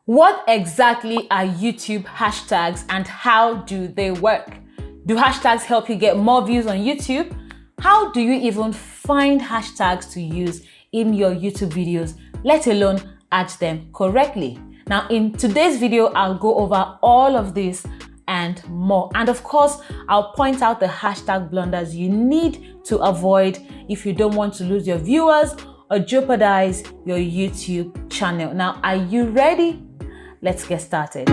What exactly are YouTube hashtags and how do they work? Do hashtags help you get more views on YouTube? How do you even find hashtags to use in your YouTube videos, let alone add them correctly? Now, in today's video, I'll go over all of this and more. And of course, I'll point out the hashtag blunders you need to avoid if you don't want to lose your viewers or jeopardize your YouTube channel. Now, are you ready? Let's get started.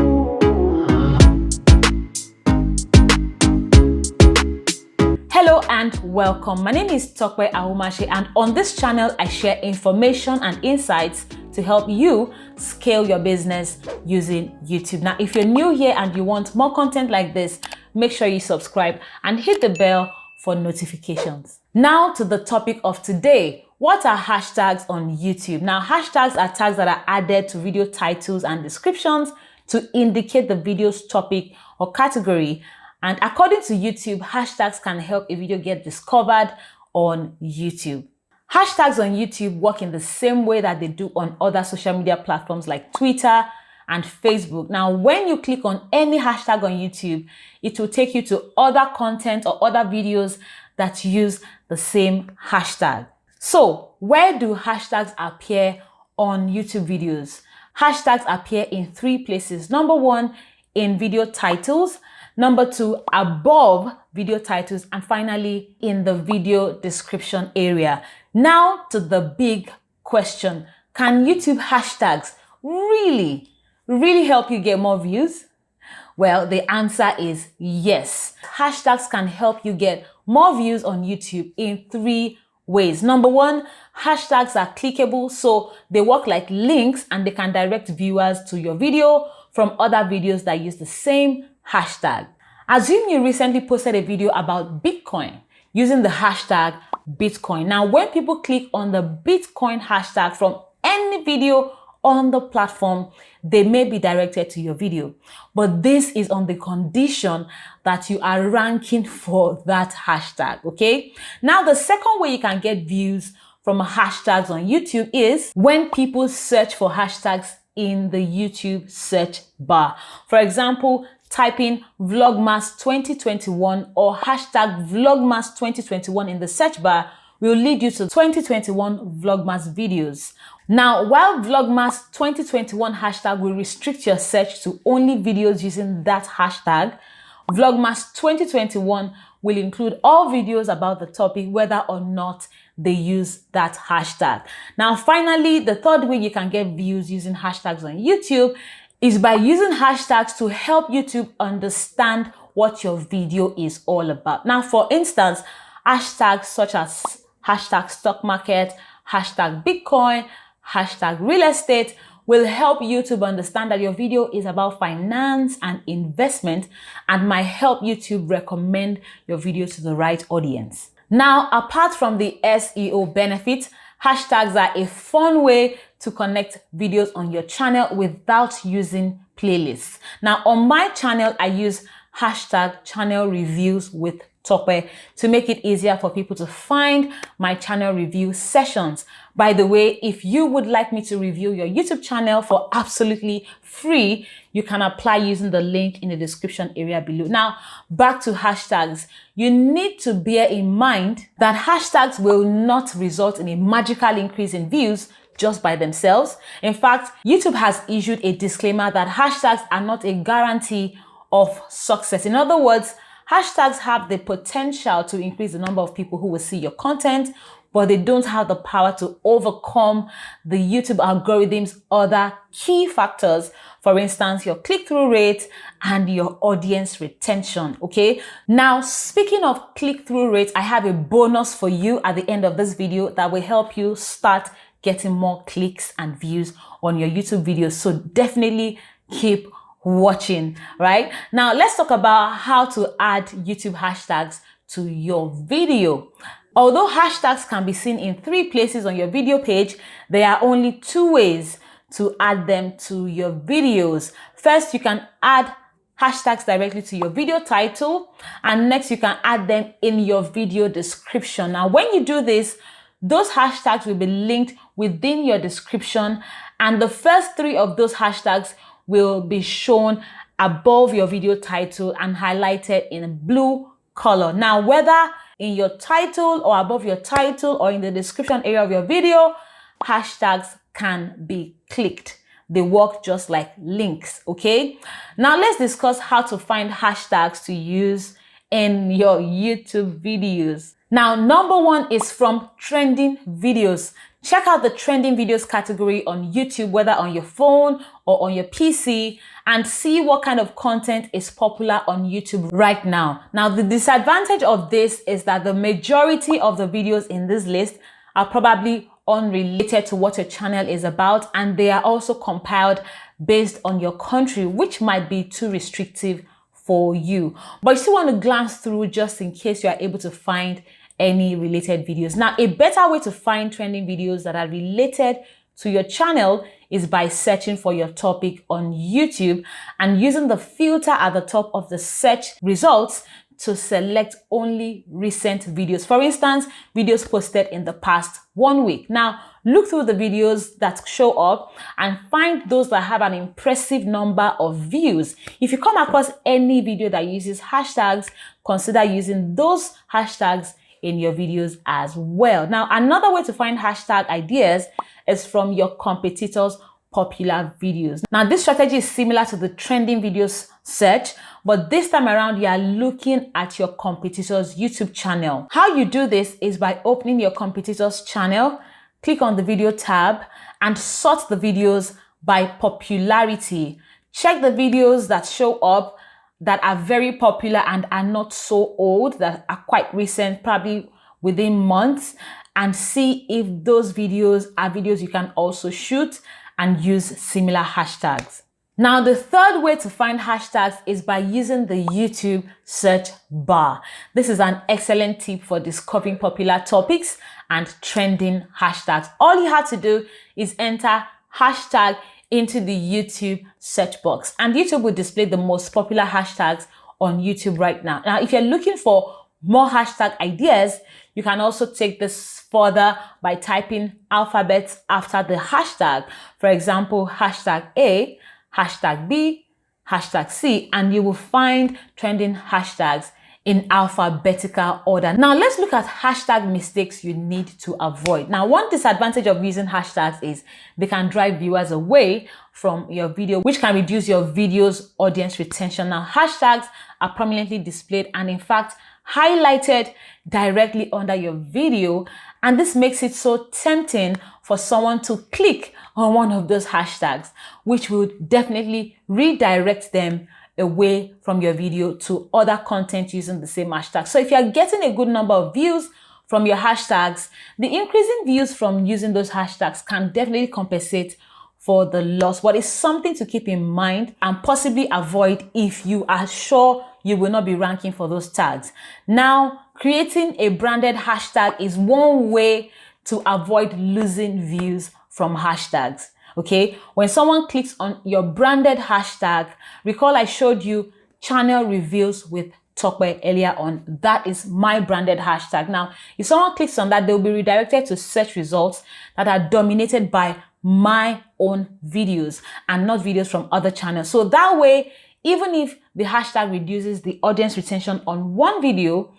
Hello and welcome. My name is Tope Aghomatse, and on this channel, I share information and insights to help you scale your business using YouTube. Now, if you're new here and you want more content like this, make sure you subscribe and hit the bell for notifications. Now to the topic of today. What are hashtags on YouTube? Now, hashtags are tags that are added to video titles and descriptions to indicate the video's topic or category. And according to YouTube, hashtags can help a video get discovered on YouTube. Hashtags on YouTube work in the same way that they do on other social media platforms like Twitter and Facebook. Now, when you click on any hashtag on YouTube, it will take you to other content or other videos that use the same hashtag. So, where do hashtags appear on YouTube videos? Hashtags appear in three places. Number one, in video titles. Number two, above video titles. And finally, in the video description area. Now to the big question. Can YouTube hashtags really help you get more views? Well, the answer is yes. Hashtags can help you get more views on YouTube in three ways. Number one, hashtags are clickable, so they work like links and they can direct viewers to your video from other videos that use the same hashtag. Assume you recently posted a video about Bitcoin using the hashtag Bitcoin. Now, when people click on the Bitcoin hashtag from any video on the platform, they may be directed to your video. But this is on the condition that you are ranking for that hashtag, okay? Now, the second way you can get views from hashtags on YouTube is when people search for hashtags in the YouTube search bar. For example, type in Vlogmas 2021 or hashtag Vlogmas 2021 in the search bar will lead you to 2021 Vlogmas videos. Now, while Vlogmas 2021 hashtag will restrict your search to only videos using that hashtag, Vlogmas 2021 will include all videos about the topic, whether or not they use that hashtag. Now, finally, the third way you can get views using hashtags on YouTube is by using hashtags to help YouTube understand what your video is all about. Now, for instance, hashtags such as hashtag stock market, hashtag Bitcoin, hashtag real estate will help YouTube understand that your video is about finance and investment and might help YouTube recommend your video to the right audience. Now, apart from the SEO benefits, hashtags are a fun way to connect videos on your channel without using playlists. Now, on my channel, I use hashtag channel reviews with Tope to make it easier for people to find my channel review sessions. By the way, if you would like me to review your YouTube channel for absolutely free, you can apply using the link in the description area below. Now, back to hashtags. You need to bear in mind that hashtags will not result in a magical increase in views just by themselves. In fact, YouTube has issued a disclaimer that hashtags are not a guarantee of success. In other words, hashtags have the potential to increase the number of people who will see your content, but they don't have the power to overcome the YouTube algorithm's other key factors. For instance, your click-through rate and your audience retention, okay? Now, speaking of click-through rate, I have a bonus for you at the end of this video that will help you start getting more clicks and views on your YouTube videos. So definitely keep watching, right? Now, let's talk about how to add YouTube hashtags to your video. Although hashtags can be seen in three places on your video page, there are only two ways to add them to your videos. First, you can add hashtags directly to your video title, and next you can add them in your video description. Now, when you do this, those hashtags will be linked within your description And the first 3 of those hashtags will be shown above your video title and highlighted in blue color. Now, whether in your title or above your title or in the description area of your video, hashtags can be clicked. They work just like links, okay? Now let's discuss how to find hashtags to use in your YouTube videos. Now, number 1 is from trending videos. Check out the trending videos category on YouTube, whether on your phone or on your PC, and see what kind of content is popular on YouTube right now. Now, the disadvantage of this is that the majority of the videos in this list are probably unrelated to what your channel is about, and they are also compiled based on your country, which might be too restrictive for you. But you still want to glance through just in case you are able to find any related videos. Now, a better way to find trending videos that are related to your channel is by searching for your topic on YouTube and using the filter at the top of the search results to select only recent videos. For instance, videos posted in the past 1 week. Now, look through the videos that show up and find those that have an impressive number of views. If you come across any video that uses hashtags, consider using those hashtags in your videos as well. Now, another way to find hashtag ideas is from your competitors' popular videos. Now, this strategy is similar to the trending videos search, but this time around, you are looking at your competitor's YouTube channel. How you do this is by opening your competitor's channel, click on the video tab, and sort the videos by popularity. Check the videos that show up that are very popular and are not so old, that are quite recent, probably within months, and see if those videos are videos you can also shoot and use similar hashtags. Now, the third way to find hashtags is by using the YouTube search bar. This is an excellent tip for discovering popular topics and trending hashtags. All you have to do is enter hashtag into the YouTube search box, and YouTube will display the most popular hashtags on YouTube right now. Now, if you're looking for more hashtag ideas, you can also take this further by typing alphabets after the hashtag. For example, hashtag A, hashtag B, hashtag C, and you will find trending hashtags in alphabetical order. Now, let's look at hashtag mistakes you need to avoid. Now, one disadvantage of using hashtags is they can drive viewers away from your video, which can reduce your video's audience retention. Now, hashtags are prominently displayed and in fact highlighted directly under your video, and this makes it so tempting for someone to click on one of those hashtags, which will definitely redirect them away from your video to other content using the same hashtag. So if you're getting a good number of views from your hashtags, the increasing views from using those hashtags can definitely compensate for the loss. But it's something to keep in mind and possibly avoid if you are sure you will not be ranking for those tags. Now, creating a branded hashtag is one way to avoid losing views from hashtags. Okay, when someone clicks on your branded hashtag, recall I showed you channel reveals with Tope earlier on. That is my branded hashtag. Now, if someone clicks on that, they'll be redirected to search results that are dominated by my own videos and not videos from other channels. So that way, even if the hashtag reduces the audience retention on one video,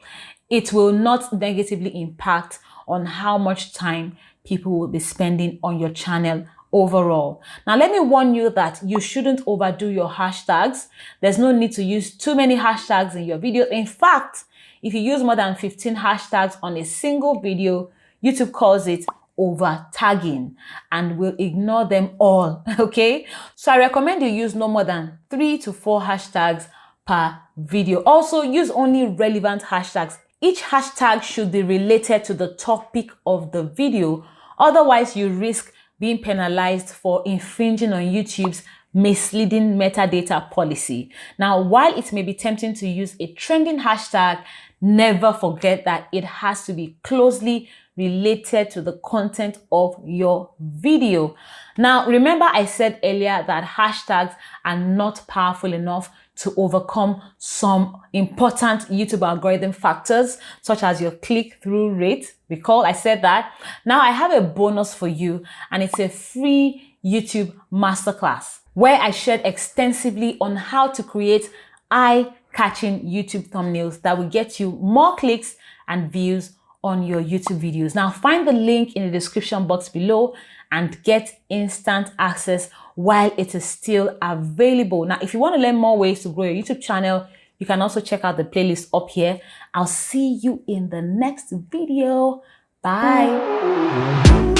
it will not negatively impact on how much time people will be spending on your channel overall. Now, let me warn you that you shouldn't overdo your hashtags. There's no need to use too many hashtags in your video. In fact, if you use more than 15 hashtags on a single video, YouTube calls it over tagging and will ignore them all. Okay, so I recommend you use no more than 3 to 4 hashtags per video. Also, use only relevant hashtags. Each hashtag should be related to the topic of the video. Otherwise, you risk being penalized for infringing on YouTube's misleading metadata policy. Now, while it may be tempting to use a trending hashtag, never forget that it has to be closely related to the content of your video. Now, remember I said earlier that hashtags are not powerful enough to overcome some important YouTube algorithm factors, such as your click-through rate. Recall I said that. Now I have a bonus for you, and it's a free YouTube masterclass, where I shared extensively on how to create eye-catching YouTube thumbnails that will get you more clicks and views on your YouTube videos. Now find the link in the description box below and get instant access while it is still available. Now, if you want to learn more ways to grow your YouTube channel, you can also check out the playlist up here. I'll see you in the next video. Bye.